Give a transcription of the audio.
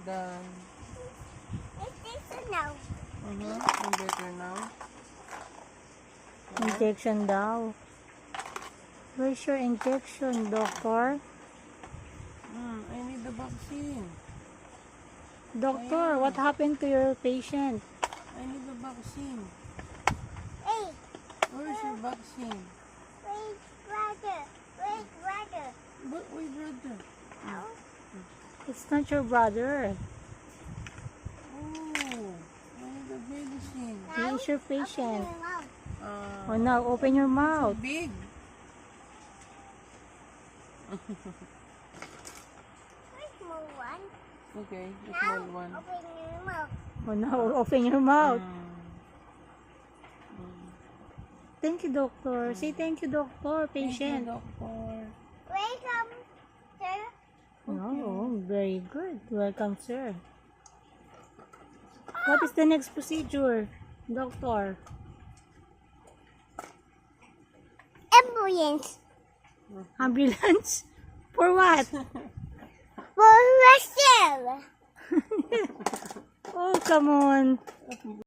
Done. It's now. I'm better now. Injection daw. Where's your injection, doctor? I need the vaccine. Doctor, what happened to your patient? I need the vaccine. Hey, Where's your vaccine? wait, brother. Wait, brother. But wait, brother. It's not your brother. Oh, I need the medicine. He is your patient. Open your mouth. Oh, now open your mouth. Big. Where's more one? Okay, the Now, small one. open your mouth. Oh, now open your mouth. Thank you, doctor. Say thank you, doctor. Thank you, Patient. doctor. Welcome, sir. Oh, very good. Welcome, sir. What is the next procedure, doctor? Ambulance. Ambulance? For what? For Russell. Oh, come on.